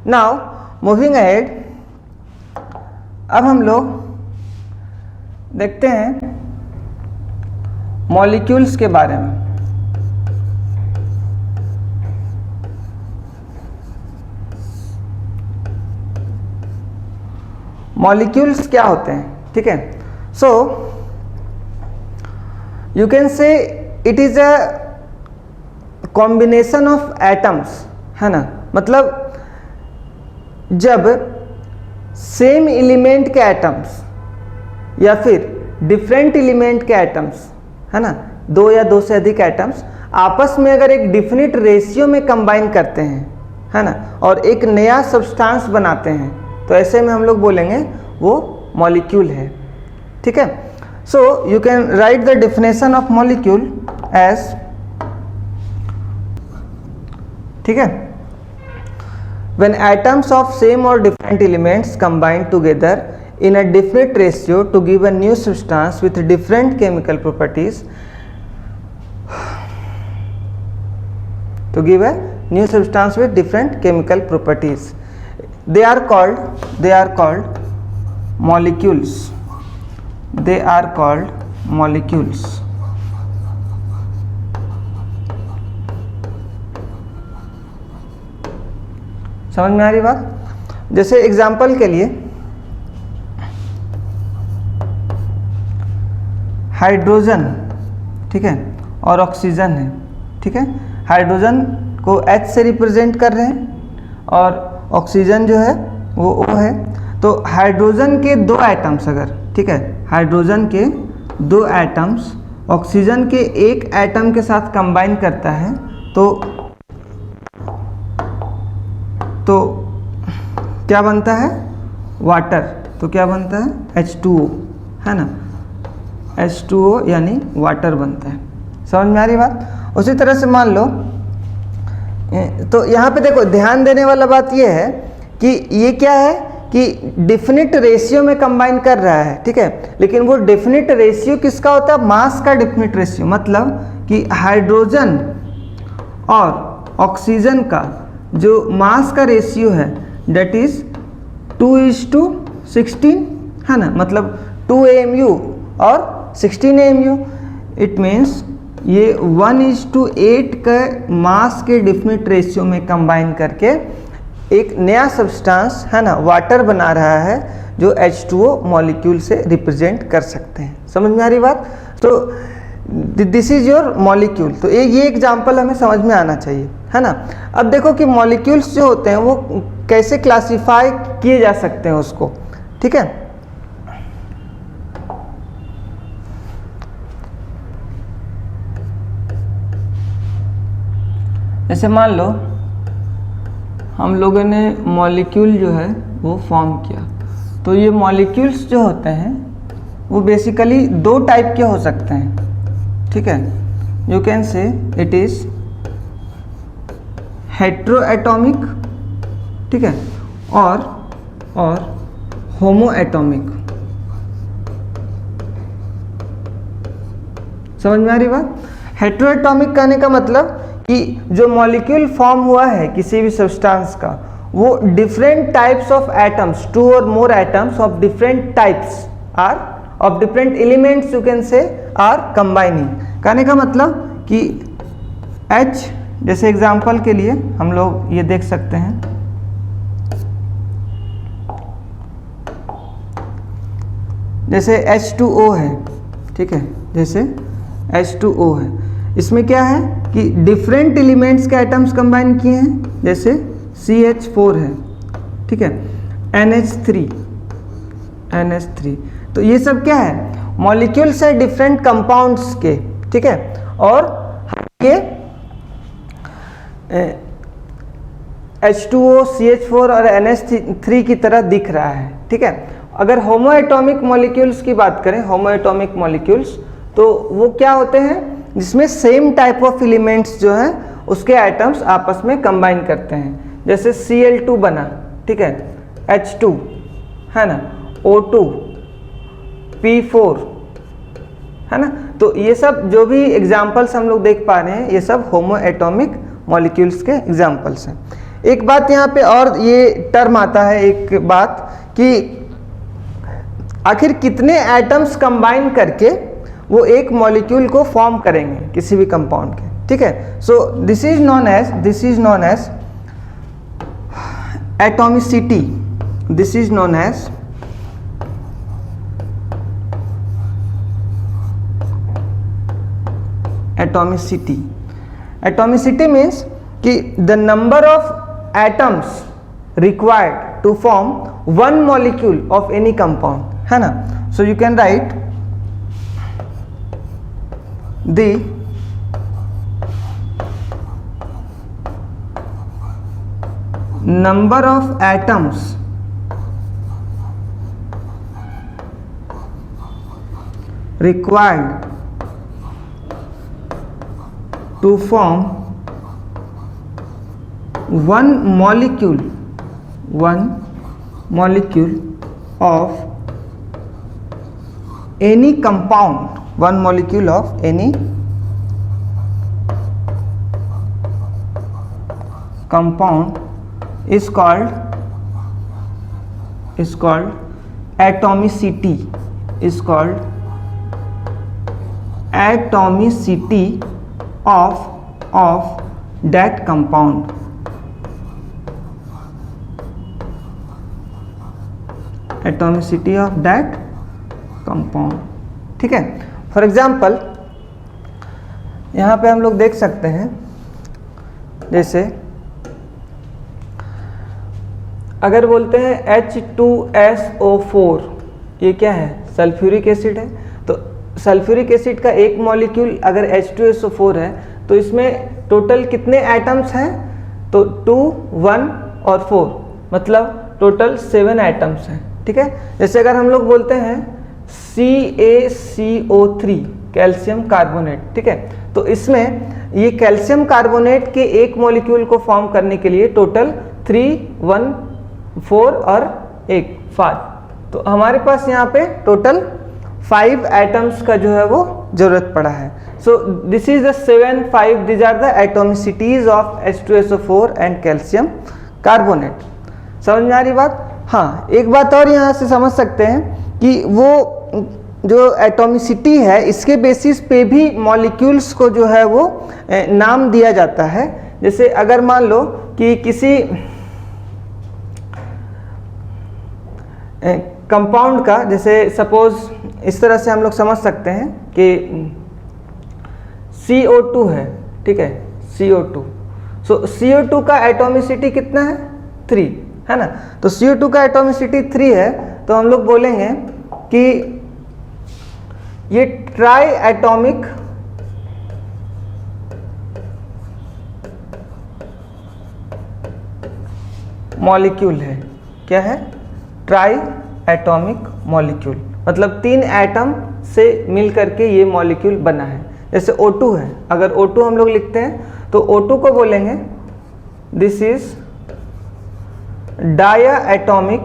Now moving ahead, अब हम लोग देखते हैं मॉलिक्यूल्स के बारे में। मॉलिक्यूल्स क्या होते हैं, ठीक है। So you can say it is a combination of atoms, है ना। मतलब जब सेम एलिमेंट के एटम्स या फिर डिफरेंट एलिमेंट के एटम्स, है ना, दो या दो से अधिक एटम्स आपस में अगर एक डिफिनिट रेशियो में कंबाइन करते हैं, है ना, और एक नया सब्सटेंस बनाते हैं, तो ऐसे में हम लोग बोलेंगे वो मॉलिक्यूल है, ठीक है। So you can write the definition of molecule as, ठीक है, when atoms of same or different elements combine together in a definite ratio to give a new substance with different chemical properties, to give a new substance with different chemical properties, they are called molecules. They are called molecules. समझ में आ रही बात। जैसे example के लिए hydrogen, ठीक है, और ऑक्सीजन है, ठीक है। हाइड्रोजन को H से रिप्रेजेंट कर रहे हैं और ऑक्सीजन जो है वो O है। तो हाइड्रोजन के दो एटम्स अगर, ठीक है, हाइड्रोजन के दो एटम्स ऑक्सीजन के एक एटम के साथ कंबाइन करता है तो क्या बनता है, वाटर। तो क्या बनता है, H2O, है ना, H2O यानी वाटर बनता है। समझ में आ रही बात। उसी तरह से मान लो, तो यहाँ पे देखो ध्यान देने वाला बात ये है कि ये क्या है कि डिफिनिट रेशियो में कंबाइन कर रहा है, ठीक है। लेकिन वो डिफिनिट रेशियो किसका होता है, मास का डिफिनिट रेशियो। मतलब कि हाइड्रोजन और ऑक्सीजन का जो मास का रेशियो है डेट इज 2:16, है ना। मतलब 2 AMU और 16 AMU। इट मीन्स ये 1:8 का मास के डिफिनिट रेशियो में कंबाइन करके एक नया सब्सटेंस, है ना, वाटर बना रहा है जो H2O मॉलिक्यूल से रिप्रेजेंट कर सकते हैं। समझ में आ रही बात। तो दिस इज योर मॉलिक्यूल। तो ये एग्जांपल हमें समझ में आना चाहिए, है ना। अब देखो कि मॉलिक्यूल्स जो होते हैं वो कैसे क्लासिफाई किए जा सकते हैं उसको, ठीक है। जैसे मान लो हम लोगों ने मॉलिक्यूल जो है वो फॉर्म किया, तो ये मॉलिक्यूल्स जो होते हैं वो बेसिकली दो टाइप के हो सकते हैं, ठीक है। You can say it is heteroatomic, ठीक है, और होमोएटॉमिक। समझ में आ रही बात। हेट्रोएटॉमिक कहने का मतलब कि जो मॉलिक्यूल फॉर्म हुआ है किसी भी सब्सटेंस का, वो डिफरेंट टाइप्स ऑफ एटम्स, 2 और more atoms of different types or of different elements you can say are combining. कहने का मतलब कि H, जैसे एग्जांपल के लिए हम लोग ये देख सकते हैं, जैसे H2O है, ठीक है, जैसे H2O है, इसमें क्या है कि डिफरेंट एलिमेंट्स के एटम्स कंबाइन किए हैं, जैसे CH4 है, ठीक है, NH3। तो ये सब क्या है, मॉलिक्यूल्स है डिफरेंट कंपाउंड्स के, ठीक है। और ये H2O, CH4 और NH3 की तरह दिख रहा है, ठीक है। अगर होमोएटॉमिक मॉलिक्यूल्स की बात करें, होमोएटॉमिक मॉलिक्यूल्स, तो वो क्या होते हैं जिसमें सेम टाइप ऑफ एलिमेंट्स जो हैं उसके एटम्स आपस में कंबाइन करते हैं। जैसे Cl2 बना, ठीक है, H2, है ना, O2, P4, है ना। तो ये सब जो भी एग्जाम्पल्स हम लोग देख पा रहे हैं ये सब होमोएटॉमिक मॉलिक्यूल्स के एग्जाम्पल्स हैं। एक बात यहाँ पे और ये टर्म आता है, एक बात कि आखिर कितने एटम्स कंबाइन करके वो एक मॉलिक्यूल को फॉर्म करेंगे किसी भी कंपाउंड के, ठीक है। So this is known as atomicity, this is known as atomicity. Atomicity means कि the number of atoms required to form one molecule of any compound, है ना। So you can write the number of atoms required to form one molecule of any compound, one molecule of any compound is called atomicity, is called atomicity of that compound, atomicity of that compound, ठीक है। For example यहाँ पे हम लोग देख सकते हैं, जैसे अगर बोलते हैं H2SO4, ये क्या है, सल्फ्यूरिक एसिड है। तो सल्फ्यूरिक एसिड का एक मॉलिक्यूल अगर H2SO4 है तो इसमें टोटल कितने एटम्स हैं, तो 2, 1 और 4, मतलब टोटल 7 एटम्स हैं, ठीक है। जैसे अगर हम लोग बोलते हैं CaCO3, कैल्शियम कार्बोनेट, ठीक है, तो इसमें ये कैल्शियम कार्बोनेट के एक मॉलिक्यूल को फॉर्म करने के लिए टोटल 3, 1, 4 और 1, 5, तो हमारे पास यहाँ पे टोटल 5 एटम्स का जो है वो जरूरत पड़ा है। So this is the 7, 5, this are the atomicities of H2SO4 and calcium carbonate. समझ में आ रही बात? हाँ, एक बात और यहाँ से समझ सकते हैं कि वो जो एटोमिसिटी है इसके बेसिस पे भी मॉलिक्यूल्स को जो है वो नाम दिया जाता है। जैसे अगर मान लो कि किसी कंपाउंड का, जैसे सपोज इस तरह से हम लोग समझ सकते हैं कि CO2 है, ठीक है, CO2। सो CO2 का एटोमिसिटी कितना है, 3, है ना। तो CO2 का एटोमिसिटी 3 है, तो हम लोग बोलेंगे कि ये ट्राई एटॉमिक मॉलिक्यूल है। क्या है? ट्राई एटॉमिक मॉलिक्यूल, मतलब 3 एटम से मिल करके ये मॉलिक्यूल बना है। जैसे O2 है, अगर O2 हम लोग लिखते हैं तो O2 को बोलेंगे this is diatomic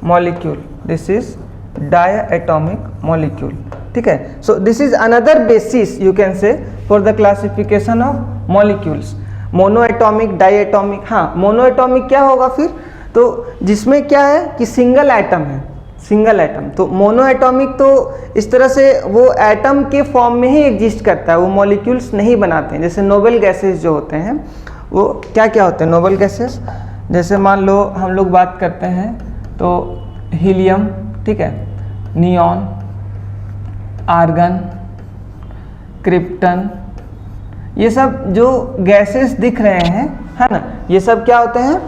molecule, this is diatomic molecule, ठीक है। So this is another basis you can say for the classification of molecules. Monoatomic, diatomic. हाँ, मोनो एटॉमिक क्या होगा फिर, तो जिसमें क्या है कि सिंगल एटम है, सिंगल एटम। तो मोनो एटॉमिक तो इस तरह से वो एटम के फॉर्म में ही एग्जिस्ट करता है, वो मॉलिक्यूल्स नहीं बनाते हैं। जैसे नोबल गैसेस जो होते हैं वो क्या क्या होते हैं नोबल गैसेस, जैसे मान लो हम लोग बात करते हैं तो हीलियम, ठीक है, नियॉन, आर्गन, क्रिप्टन, ये सब जो गैसेस दिख रहे हैं, है ना, ये सब क्या होते हैं, होमो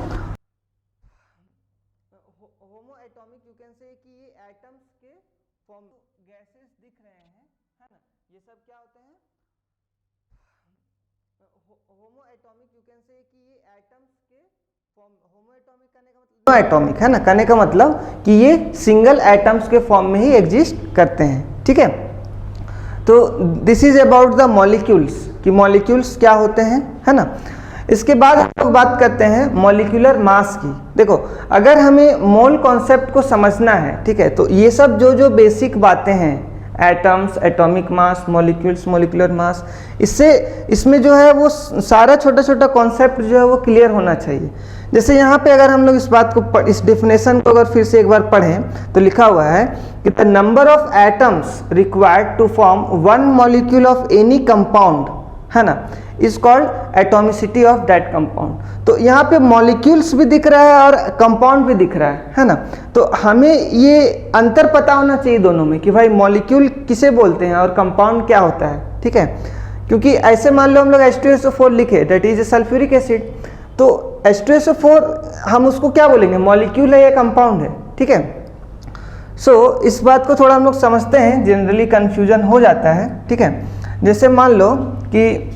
एटॉमिक, यू कैन से कि ये एटम्स के फॉर्म गैसेस दिख रहे हैं, है ना, ये सब क्या होते हैं, होमो एटॉमिक, यू कैन से कि ये एटम्स के फॉर्म। होमो एटॉमिक करने का मतलब एटॉमिक, है ना, कहने का मतलब कि ये सिंगल एटम्स के फॉर्म में ही एग्जिस्ट करते हैं, ठीक है। तो this is about the molecules, कि मॉलिक्यूल्स क्या होते हैं, है ना। इसके बाद हम लोग बात करते हैं मॉलिक्यूलर मास की। देखो, अगर हमें मोल कॉन्सेप्ट को समझना है, ठीक है, तो ये सब जो जो बेसिक बातें हैं atoms, atomic mass, molecules, molecular mass, इसमें जो है वो सारा छोटा छोटा कॉन्सेप्ट जो है वो क्लियर होना चाहिए। जैसे यहाँ पे अगर हम लोग इस बात को इस डेफिनेशन को अगर फिर से एक बार पढ़ें तो लिखा हुआ है कि the number of atoms required to form one molecule of any compound, है ना, is called atomicity of that compound. तो यहाँ पे मॉलिक्यूल्स भी दिख रहा है और कंपाउंड भी दिख रहा है ना। तो हमें ये अंतर पता होना चाहिए दोनों में कि भाई मॉलिक्यूल किसे बोलते हैं और कंपाउंड क्या होता है, ठीक है। क्योंकि ऐसे मान लो हम लोग H2SO4 लिखे, that is a sulphuric acid, तो H2SO4 हम उसको क्या बोलेंगे, मॉलिक्यूल है या कंपाउंड है, ठीक है। सो इस बात को थोड़ा हम लोग समझते हैं, जनरली कंफ्यूजन हो जाता है, ठीक है। जैसे मान लो कि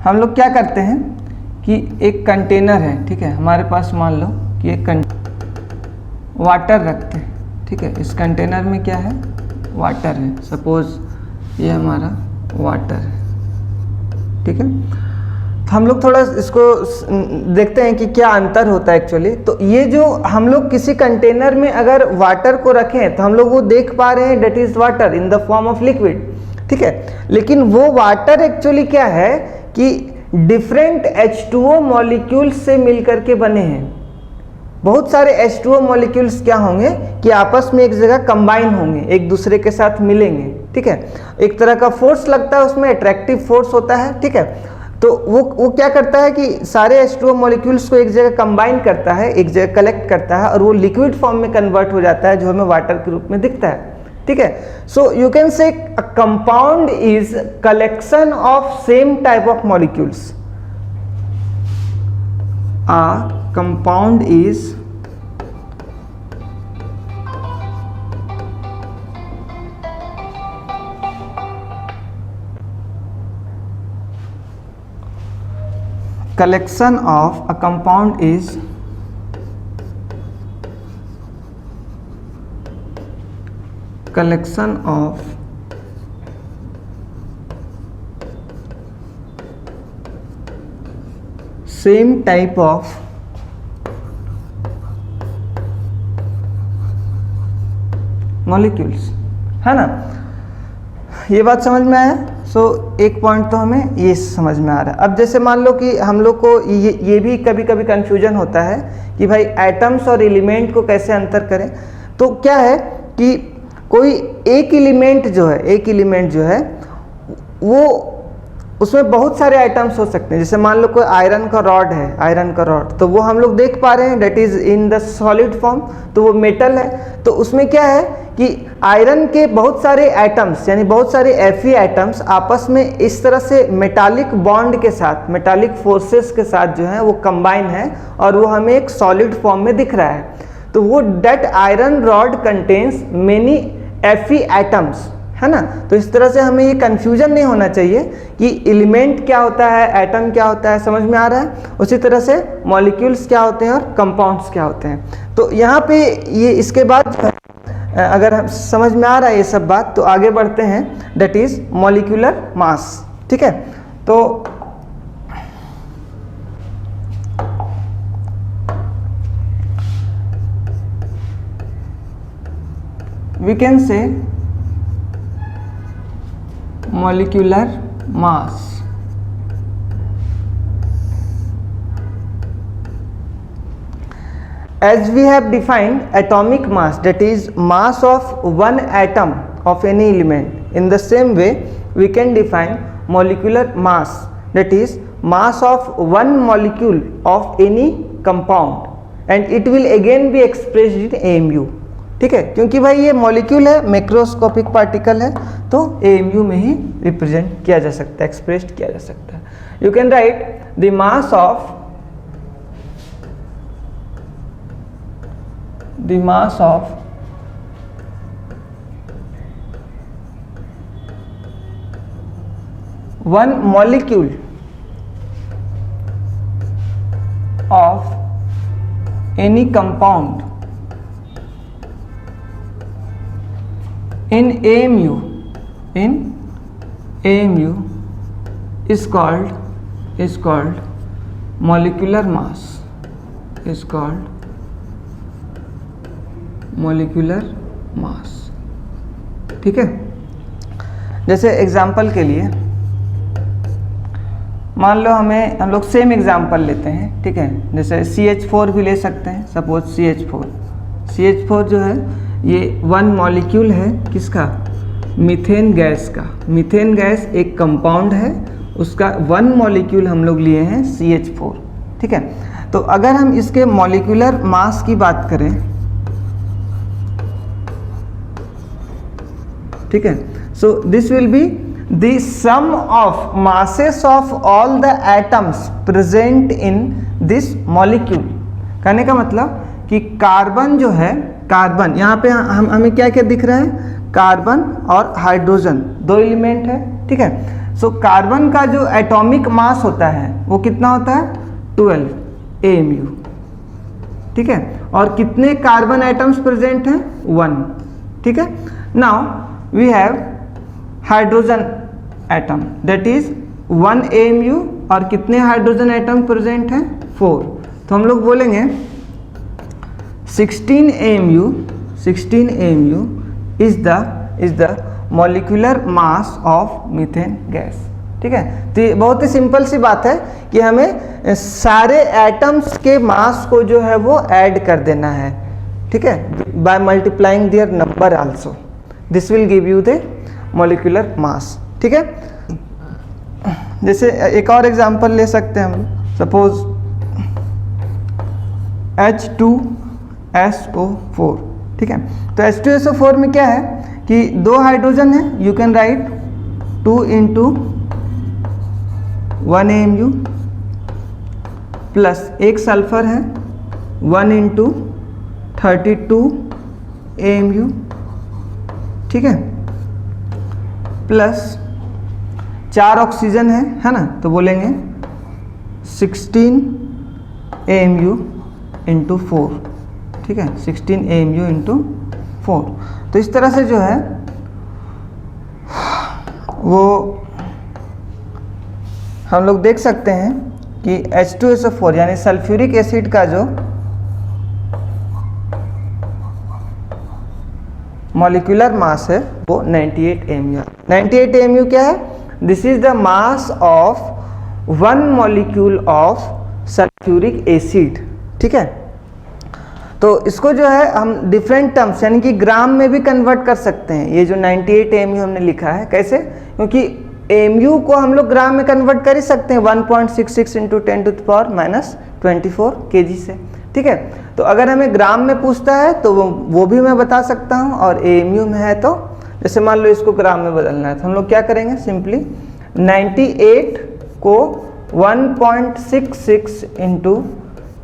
हम लोग क्या करते हैं कि एक कंटेनर है, ठीक है, हमारे पास मान लो कि एक वाटर रखते हैं, ठीक है। इस कंटेनर में क्या है, वाटर है, सपोज ये हमारा वाटर है, ठीक है। तो हम लोग थोड़ा इसको देखते हैं कि क्या अंतर होता है एक्चुअली। तो ये जो हम लोग किसी कंटेनर में अगर वाटर को रखें तो हम लोग वो देख पा रहे हैं that is water in the form of liquid, ठीक है। लेकिन वो वाटर एक्चुअली क्या है कि डिफरेंट H2O मॉलिक्यूल्स से मिलकर के बने हैं। बहुत सारे H2O मॉलिक्यूल्स क्या होंगे कि आपस में एक जगह कंबाइन होंगे, एक दूसरे के साथ मिलेंगे, ठीक है। एक तरह का फोर्स लगता है उसमें, अट्रैक्टिव फोर्स होता है, ठीक है। तो वो क्या करता है कि सारे H2O मॉलिक्यूल्स को एक जगह कंबाइन करता है, एक जगह कलेक्ट करता है और वो लिक्विड फॉर्म में कन्वर्ट हो जाता है जो हमें वाटर के रूप में दिखता है, ठीक है। सो यू कैन से a compound is collection of same type of molecules. A compound is collection of a compound is collection of same type of molecules, है ना। ये बात समझ में आया। सो एक पॉइंट तो हमें ये समझ में आ रहा है। अब जैसे मान लो कि हम लोग को ये भी कभी कभी कन्फ्यूजन होता है कि भाई एटम्स और एलिमेंट को कैसे अंतर करें। तो क्या है कि कोई एक एलिमेंट जो है वो उसमें बहुत सारे आइटम्स हो सकते हैं। जैसे मान लो कोई आयरन का रॉड, तो वो हम लोग देख पा रहे हैं that is in the solid form, तो वो मेटल है। तो उसमें क्या है कि आयरन के बहुत सारे एटम्स यानी बहुत सारे Fe एटम्स आपस में इस तरह से मेटालिक बॉन्ड के साथ, मेटालिक फोर्सेस के साथ जो है वो कंबाइन है और वो हमें एक सॉलिड फॉर्म में दिख रहा है। तो वो that iron rod contains many Fe atoms, है ना। तो इस तरह से हमें ये कंफ्यूजन नहीं होना चाहिए कि एलिमेंट क्या होता है, एटम क्या होता है, समझ में आ रहा है। उसी तरह से मॉलिक्यूल्स क्या होते हैं और कंपाउंड्स क्या होते हैं। तो यहाँ पे ये इसके बाद अगर हम समझ में आ रहा है ये सब बात, तो आगे बढ़ते हैं, दैट इज मॉलिक्यूलर मास, ठीक है। तो we can say molecular mass as we have defined atomic mass, that is mass of one atom of any element. In the same way we can define molecular mass, that is mass of one molecule of any compound, and it will again be expressed in AMU, ठीक है। क्योंकि भाई ये molecule है, macroscopic particle है, तो AMU में ही represent किया जा सकता है, एक्सप्रेस्ड किया जा सकता है। You can write the mass of one molecule of any compound in AMU is called molecular mass, is called molecular mass. ठीक है, जैसे एग्जाम्पल के लिए मान लो हम लोग सेम एग्जाम्पल लेते हैं। ठीक है, जैसे CH4 भी ले सकते हैं। सपोज CH4 जो है ये वन मॉलिक्यूल है किसका, मीथेन गैस का। मीथेन गैस एक कंपाउंड है, उसका वन मॉलिक्यूल हम लोग लिए हैं CH4। ठीक है, तो अगर हम इसके मॉलिक्यूलर मास की बात करें, ठीक है, so this will B the sum of masses of all the atoms present in this molecule। कहने का मतलब कि कार्बन जो है, कार्बन यहाँ पे हमें क्या क्या दिख रहा है, कार्बन और हाइड्रोजन दो एलिमेंट है। ठीक है, सो कार्बन का जो एटॉमिक मास होता है वो कितना होता है, 12 AMU। ठीक है, और कितने कार्बन एटम्स प्रेजेंट हैं, 1। ठीक है, now we have hydrogen atom that is 1 AMU और कितने हाइड्रोजन एटम प्रेजेंट हैं, 4। तो हम लोग बोलेंगे 16 AMU is the molecular mass of methane gas. ठीक है, तो ये बहुत ही सिंपल सी बात है कि हमें सारे एटम्स के मास को जो है वो ऐड कर देना है। ठीक है, by multiplying their number also, this will give you the molecular mass. ठीक है, जैसे एक और एग्जांपल ले सकते हैं हम, सपोज H2SO4। ठीक है, तो H2SO4 में क्या है कि 2 हाइड्रोजन है, you can right 2 × 1 AMU plus एक सल्फर है 1 × 32 AMU। ठीक है, प्लस 4 ऑक्सीजन है ना, तो बोलेंगे 16 AMU × 4। ठीक है, 16 AMU × 4। तो इस तरह से जो है वो हम लोग देख सकते हैं कि H2SO4 यानी सल्फ्यूरिक एसिड का जो मॉलिक्यूलर मास है वो 98 AMU। 98 AMU क्या है, this is the mass of 1 molecule of sulphuric acid. ठीक है, तो इसको जो है हम डिफरेंट टर्म्स यानी कि ग्राम में भी कन्वर्ट कर सकते हैं। ये जो 98 AMU हमने लिखा है, कैसे, क्योंकि AMU को हम लोग ग्राम में कन्वर्ट कर ही सकते हैं 1.66 × 10⁻24 kg से। ठीक है, तो अगर हमें ग्राम में पूछता है तो वो भी मैं बता सकता हूँ, और AMU में है तो जैसे मान लो इसको ग्राम में बदलना है तो हम लोग क्या करेंगे, सिंपली 98 को 1.66 ×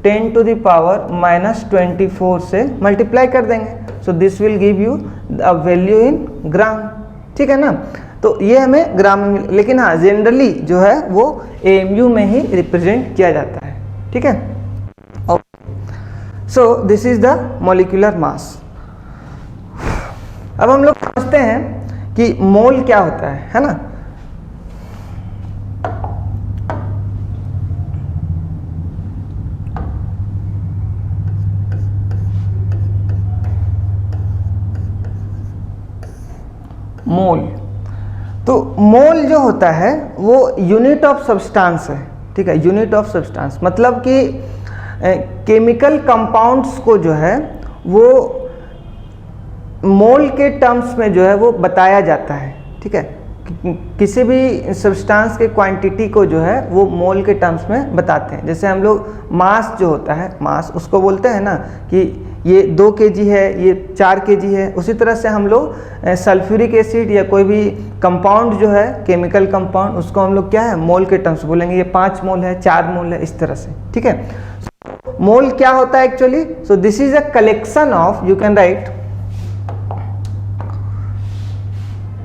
10⁻24 से मल्टीप्लाई कर देंगे। So this will give you the value in gram. ठीक है ना, तो ये हमें ग्राम में, लेकिन हाँ जनरली जो है वो AMU में ही रिप्रेजेंट किया जाता है। ठीक है, so this is the molecular मास। अब हम लोग समझते हैं कि मोल क्या होता है ना। मोल, तो मोल जो होता है वो यूनिट ऑफ सब्सटेंस है। ठीक है, यूनिट ऑफ सब्सटेंस मतलब कि केमिकल कंपाउंड्स को जो है वो मोल के टर्म्स में जो है वो बताया जाता है। ठीक है, किसी भी सब्सटेंस के क्वांटिटी को जो है वो मोल के टर्म्स में बताते हैं। जैसे हम लोग मास जो होता है, मास उसको बोलते हैं ना कि ये 2 kg है, ये 4 kg है। उसी तरह से हम लोग सल्फ्यूरिक एसिड या कोई भी कंपाउंड जो है केमिकल कंपाउंड, उसको हम लोग क्या है मोल के टर्म्स बोलेंगे, ये 5 मोल है, 4 मोल है, इस तरह से। ठीक है, मोल क्या होता है actually, so this is a collection of, you can right,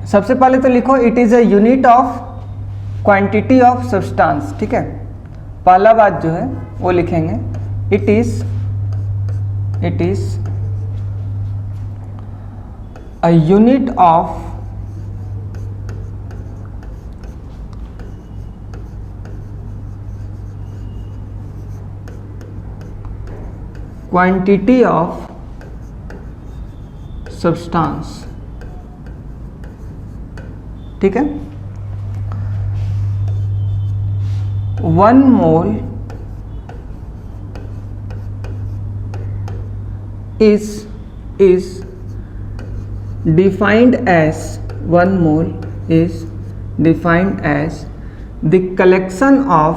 सबसे पहले तो लिखो it is a unit of quantity of substance. ठीक है, पहला बात जो है वो लिखेंगे it is a unit of quantity of substance, ठीक है। 1 mole is defined as 1 mole is defined as the collection of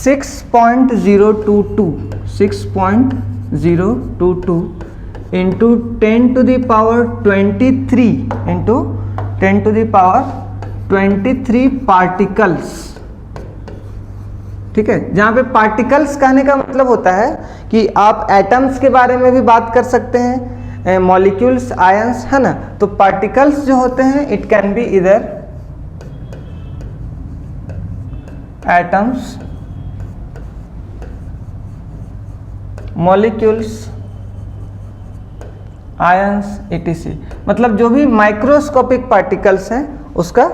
6.022 into 10 to the power 23 into 10 to the power 23 particles, ठीक है। जहां पे पार्टिकल्स कहने का मतलब होता है कि आप एटम्स के बारे में भी बात कर सकते हैं, मॉलिक्यूल्स, आयंस, है ना। तो पार्टिकल्स जो होते हैं इट कैन बी इधर एटम्स, मॉलिक्यूल्स, आयंस, etc। मतलब जो भी माइक्रोस्कोपिक पार्टिकल्स हैं उसका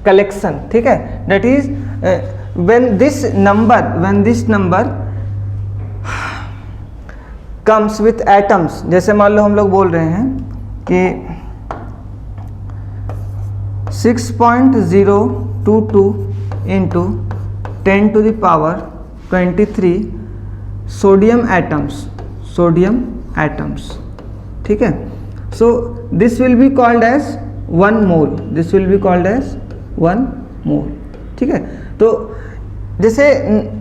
कलेक्शन, ठीक है। That is when this number comes with atoms, जैसे मान लो हम लोग बोल रहे हैं कि 6.022 into 10 to the power 23 sodium atoms, ठीक है। So this will be called as 1 mole, ठीक है। तो जैसे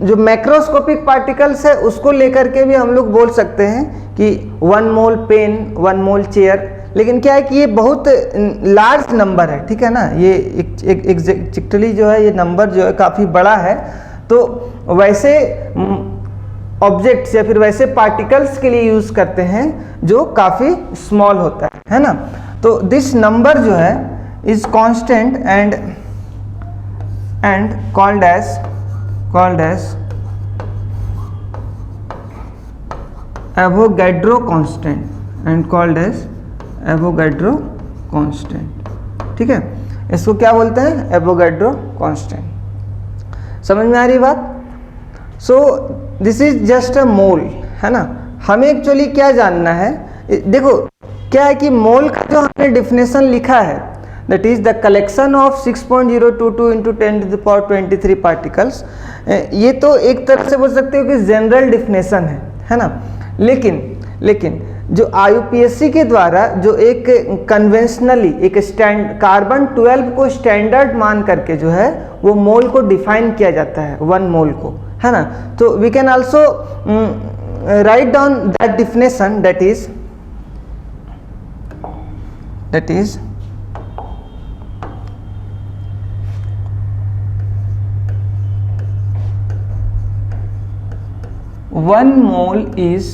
जो मैक्रोस्कोपिक पार्टिकल्स है उसको लेकर के भी हम लोग बोल सकते हैं कि 1 मोल पेन, 1 मोल चेयर, लेकिन क्या है कि ये बहुत लार्ज नंबर है, ठीक है ना। ये एग्जैक्टली जो है ये नंबर जो है काफ़ी बड़ा है। तो वैसे ऑब्जेक्ट्स या फिर वैसे पार्टिकल्स के लिए यूज़ करते हैं जो काफ़ी स्मॉल होता है ना। तो दिस नंबर जो है is constant and called as Avogadro constant, ठीक है। इसको क्या बोलते हैं? Avogadro constant. समझ में आ रही बात? So this is just a mole, है ना। हमें एक्चुअली क्या जानना है, देखो क्या है कि मोल का जो हमने डिफिनेशन लिखा है that is the collection of 6.022 into 10 to the power 23 particles, ये तो एक तरह से बोल सकते हो कि जनरल डिफिनेशन है ना। लेकिन जो IUPAC के द्वारा जो एक कन्वेंशनली एक कार्बन 12 को स्टैंडर्ड मान करके जो है वो मोल को डिफाइन किया जाता है, 1 मोल को, है ना। तो we can also write down that definition, that is 1 mole is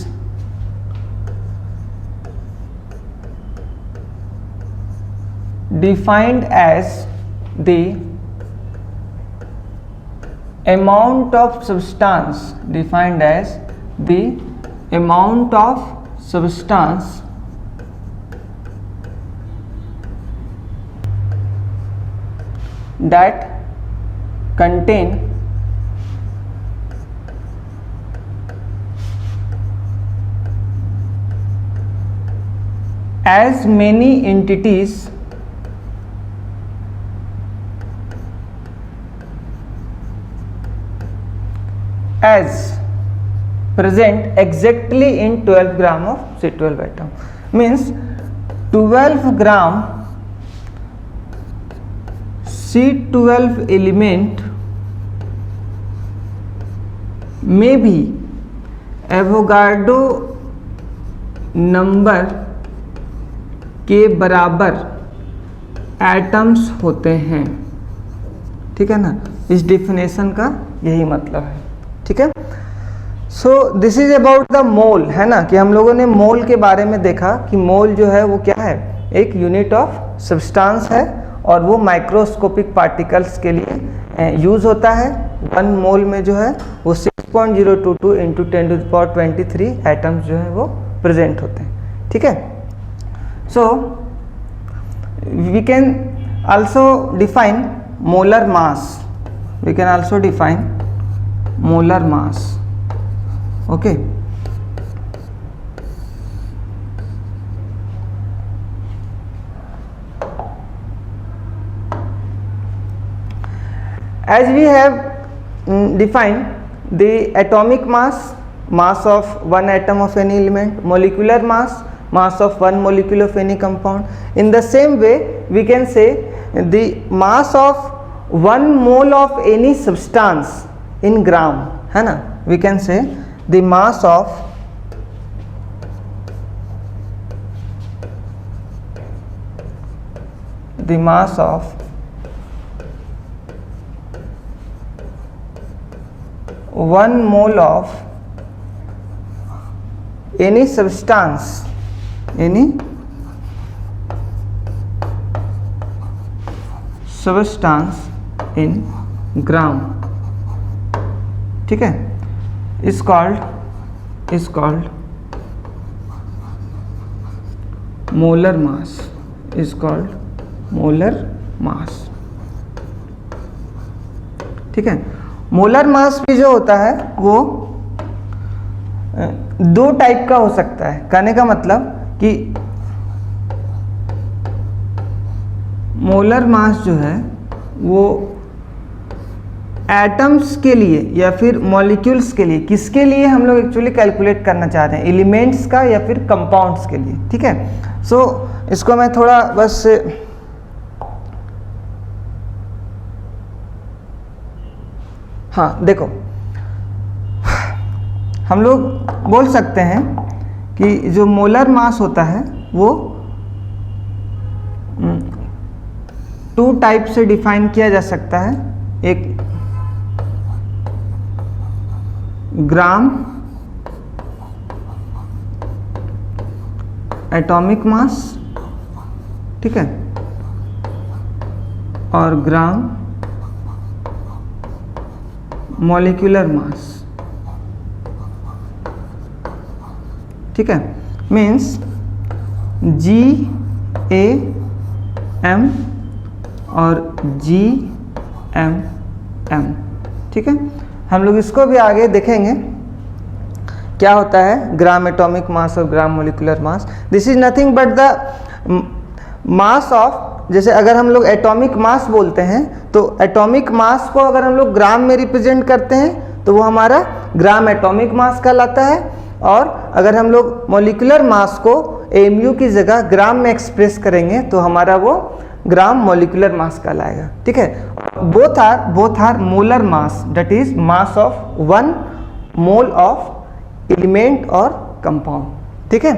defined as the amount of substance, that contain as many entities as present exactly in 12 gram of C12 atom, means 12 gram C12 element में भी Avogadro number के बराबर atoms होते हैं, ठीक है ना। इस डिफिनेशन का यही मतलब है, ठीक है। So this is about the mole, है ना, कि हम लोगों ने मोल के बारे में देखा कि मोल जो है वो क्या है, एक यूनिट ऑफ सब्सटेंस है और वो माइक्रोस्कोपिक पार्टिकल्स के लिए यूज होता है। 1 मोल में जो है वो 6.022 into 10 to the power 23 atoms जो है वो प्रेजेंट होते हैं, ठीक है। So we can also define molar mass, we can also define molar mass. Okay. As we have defined the atomic mass, mass of one atom of any element, molecular mass, mass of one molecule of any compound. In the same way we can say the mass of 1 mole of any substance in gram, है ना. We can say the mass of one mole of any substance, in gram, ठीक है, is called molar mass, is called molar mass. ठीक है. Molar mass भी जो होता है वो 2 टाइप का हो सकता है. कहने का मतलब कि मोलर मास जो है वो एटम्स के लिए या फिर मॉलिक्यूल्स के लिए, किसके लिए हम लोग एक्चुअली कैलकुलेट करना चाहते हैं, एलिमेंट्स का या फिर कंपाउंड्स के लिए. ठीक है. सो इसको मैं थोड़ा बस हाँ देखो, हम लोग बोल सकते हैं कि जो मोलर मास होता है वो 2 टाइप से डिफाइन किया जा सकता है. एक ग्राम एटॉमिक मास, ठीक है, और ग्राम मॉलिक्यूलर मास. ठीक है. मीन्स GAM और GMM. ठीक है. हम लोग इसको भी आगे देखेंगे क्या होता है ग्राम एटॉमिक मास और gram molecular mass. This is nothing but the mass of, जैसे अगर हम लोग एटॉमिक मास बोलते हैं तो एटॉमिक मास को अगर हम लोग ग्राम में रिप्रेजेंट करते हैं तो वो हमारा ग्राम एटॉमिक मास कहलाता है. और अगर हम लोग मॉलिक्यूलर मास को AMU की जगह ग्राम में एक्सप्रेस करेंगे तो हमारा वो ग्राम मॉलिक्यूलर मास कहलाएगा. ठीक है. Both are molar mass, that is mass of 1 mole of element और कंपाउंड. ठीक है.